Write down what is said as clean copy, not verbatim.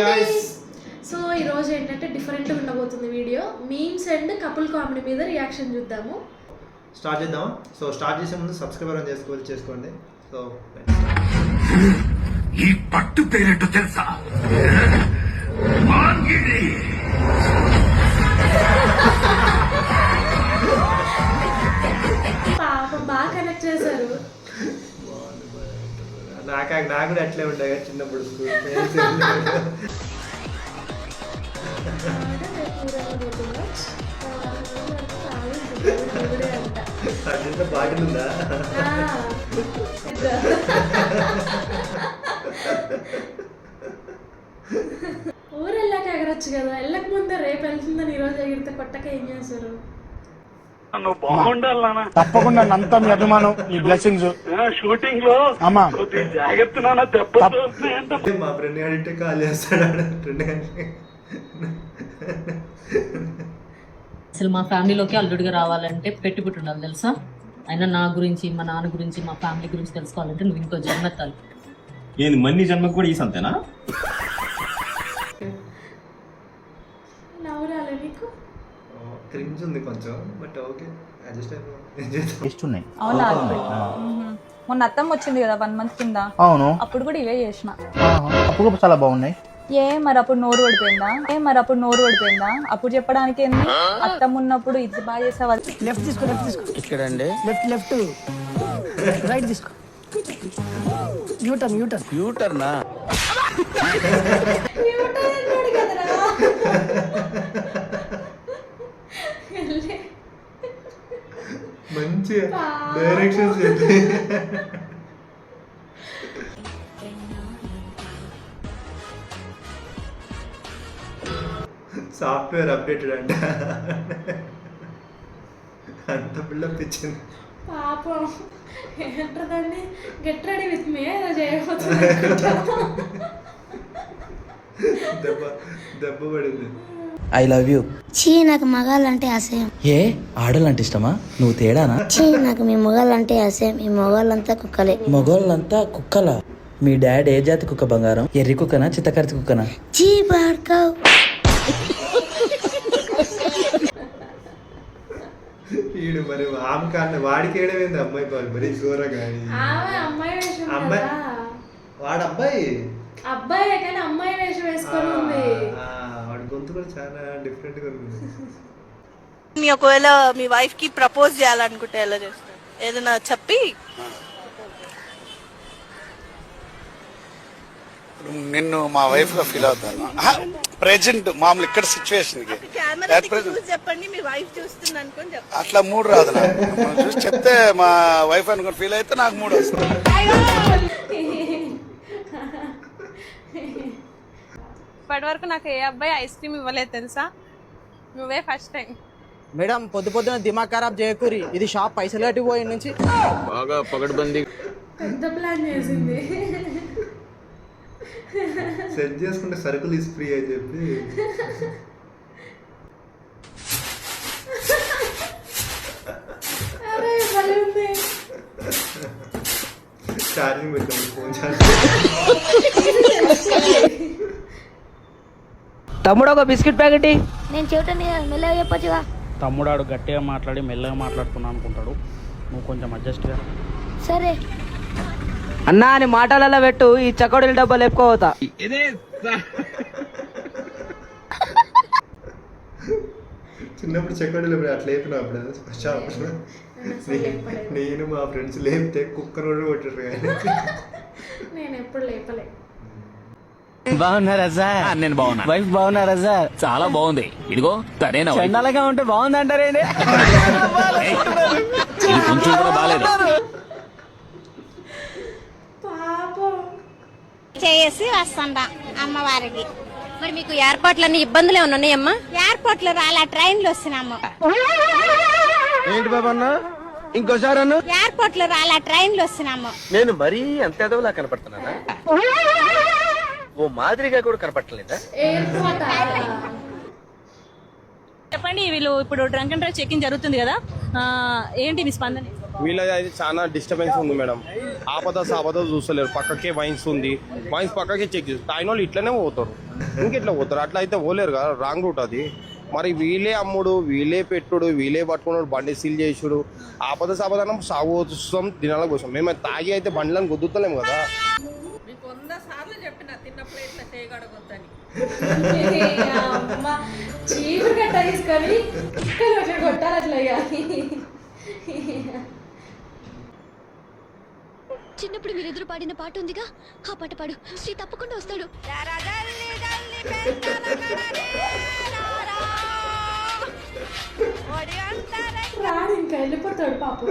guys. So ఈ రోజు ఏంటంటే డిఫరెంట్ గా ఉండబోతుంది video. Memes and couple comedy మీద రియాక్షన్ చూద్దాము. స్టార్ట్ చేద్దాం. సో స్టార్ట్ చేసే ముందు సబ్స్క్రైబర్ అని చేసుకోండి. సో ఈ పట్టు పేరేంటో తెలుసా? మాంగిడి. పాపం బాగా కనెక్ట్ చేశారు. నాకు కూడా అట్లే ఉంటాయి చిన్నప్పుడు స్కూల్. బాటిల్ ఉందా? ఊరు వెళ్ళాక ఎగరొచ్చు కదా, వెళ్ళక ముందే రేపు వెళ్తుందని ఈరోజు ఎగిరితే కొట్టక ఏం చేశారు? నువ్వు బాగుండాలన్నా తప్పకుండా అంతా మీ అభిమానం, మీ బ్లెస్సింగ్స్. షూటింగ్ లో అమ్మా జాగ్రత్త నాన్న, దెబ్బ మా ఫ్రెండ్ గారింటే కాల్ చేస్తాడు. అసలు మా ఫ్యామిలీలోకి అల్లుడిగా రావాలంటే పెట్టుబడి ఉండాలి తెలుసా. అయినా నా గురించి, మా నాన్న గురించి, మా ఫ్యామిలీ గురించి తెలుసుకోవాలంటే నువ్వు ఇంకో జన్మెత్తాలి. ఏంది మన్ని జన్మకు కూడా ఈ సంతేనా? నవ్వురాలే నీకు? క్రింజ్ ఉంది కొంచెం, బట్ ఓకే అడ్జస్ట్ ఇస్తున్నాయి. అవునా? మొన్న అత్తమ్మ వచ్చింది కదా 1 month కింద. అవును, అప్పుడు కూడా ఇవే చేసిన. అప్పుడు కూడా చాలా బాగున్నాయి. మరి అప్పుడు నోరు పడిపోయిందా? అప్పుడు చెప్పడానికి ఏంది? అత్తమ్మ ఉన్నప్పుడు ఇది బాగా చేసావా? లెఫ్ట్ తీసుకో ఇక్కడండి. లెఫ్ట్ రైట్ తీసుకో. యూటర్నా? మంచి డైరెక్షన్స్ చెప్పి సాఫ్ట్వేర్ అప్డేటెడ్ అంట. అంత బిల్డప్ ఇచ్చింది పాపం. ఏంటండి గెట్ రెడీ విత్ మీ ఏదో చేయబోతుంది. దెబ్బ పడింది. I love you. చీ, నాకు మగాళ్ళంటే అసహ్యం. ఏ ఆడలంటే ఇష్టమా? నువ్వు తేడానా? చీ, నాకు మీ మొగాళ్ళంటే అసహ్యం. మీ మొగాళ్ళంతా కుక్కలే. మగోళ్ళంతా కుక్కలా? మీ డాడ్ ఏ జాతి కుక్క బంగారం? ఎర్రి కుక్కనా చిత్తకర్తి కుక్కనా? చీ బాడ్కవ్. ఈడు మరి ఆమె కాదు, వాడికి ఏడమైంది అమ్మాయి పాలు మరి ఘోరగా. అమ్మాయి వేషం అమ్మాయి వాడు అబ్బాయి కానీ అమ్మాయి వేషం వేసుకొని ఉంది. వాడి గొంతు కూడా చాలా డిఫరెంట్ గా ఉంది. మీ ఒకవేళ మీ వైఫ్ కి ప్రపోజ్ చేయాలనుకుంటే ఎలా చేస్తారు? ఏదైనా చెప్పి. నిన్ను మా వైఫ్ గా ఫీల్ అవుతాను. ప్రెజెంట్ మామూలు ఇక్కడ సిచ్యువేషన్ కి చెప్పండి, మీ వైఫ్ చూస్తుంది అనుకోని చెప్పండి. అట్లా మూడు రాదు నాకు. చూసి చెప్తే మా వైఫ్ అనుకుని ఫీల్ అయితే నాకు మూడు వస్తుంది. ఇప్పటి వరకు నాకు ఏ అబ్బాయి ఐస్ క్రీమ్ ఇవ్వలేదు తెలుసా. నువ్వే ఫస్ట్ టైం. మేడం పొద్దున దిమాగ్ ఖరాబ్ చేయకూరి. ఇది షాప్ పైసలు కట్టి పోయి నుంచి బాగా పగడ్బందీ పెద్ద ప్లాన్ చేసింది. సెట్ చేసుకుంటే సరుకులు తీసి ఫ్రీ అని చెప్పి ఛార్జింగ్ పెట్టాము. ఫోన్ తమ్ముడు ఒక బిస్కెట్ ప్యాకెట్. నేను చెవిటండి, మెల్లగా చెప్పొచ్చుగా. తమ్ముడాడు గట్టిగా మాట్లాడి మెల్లగా మాట్లాడుతున్నా అనుకుంటాడు. నువ్వు కొంచెం అడ్జస్ట్గా. సరే అన్నా అని మాటలలో పెట్టు. ఈ చకోడీల డబ్బాలు ఎప్పుకోవతా. చిన్నప్పుడు చెక్కడలు అట్లా లేపిన అప్పుడు నేను మా ఫ్రెండ్స్ లేపితే కుక్కర్ కూడా కొట్టారు. కానీ నేను ఎప్పుడు లేపలే. బాగున్నారా సార్? నేను బాగున్నా. వైఫ్ బాగున్నారా సార్? చాలా బాగుంది. ఇదిగో తనేనా చండాలంగా ఉంటే బాగుంది అంటారేంటి? కొంచెం కూడా బాగాలేదు. చేసి వస్తాండా అమ్మవారికి. మరి మీకు ఎయిర్పోర్ట్లన్నీ ఇబ్బందులు ఏమన్నా ఉన్నాయమ్మా? ఎయిర్పోర్ట్ లో రాలా, ట్రైన్ లో వస్తున్నాము. ఏంటి బాబన్నా ఇంకోసారి అన్న? ఎయిర్పోర్ట్ లో రాలా, ట్రైన్ లో వస్తున్నాము. నేను మరీ అంత ఎదవలా కనపడుతున్నానా? ఓ మాదిరిగా కూడా కనపడలేదా? చెప్పండి, వీళ్ళు ఇప్పుడు డ్రంక్ అండ్ డ్రైవ్ చెకింగ్ జరుగుతుంది కదా, ఏంటి మీ స్పందన? వీళ్ళది అది చాలా డిస్టర్బెన్స్ ఉంది మేడం. ఆపద సాపద చూస్తలేరు. పక్కకే వైన్స్ ఉంది, వైన్స్ పక్కకే చెక్ చేస్తారు. తాగిన వాళ్ళు ఇట్లనే పోతారు. ఇంకెట్లా పోతారు? అట్లా అయితే పోలేరు కదా, రాంగ్ రూట్ అది. మరి వీళ్ళే అమ్ముడు, వీళ్ళే పెట్టుడు, వీళ్ళే పట్టుకున్నాడు, బండి సీల్ చేసుడు, ఆపద సాపదనం సాగు వస్తాం దినాల కోసం. మేము తాగి అయితే బండ్లను గుద్దుతలేము కదా. అమ్మ చీపురు కట్ట తీసుకొని కుక్కలు అట్లా కొట్టాలి అట్లా చిన్నప్పుడు మీరెదురు పాడిన పాట ఉందిగా, ఆ పాట పాడు. శ్రీ తప్పకుండా వస్తాడు. రాడు ఇంకా వెళ్ళిపోతాడు పాపం.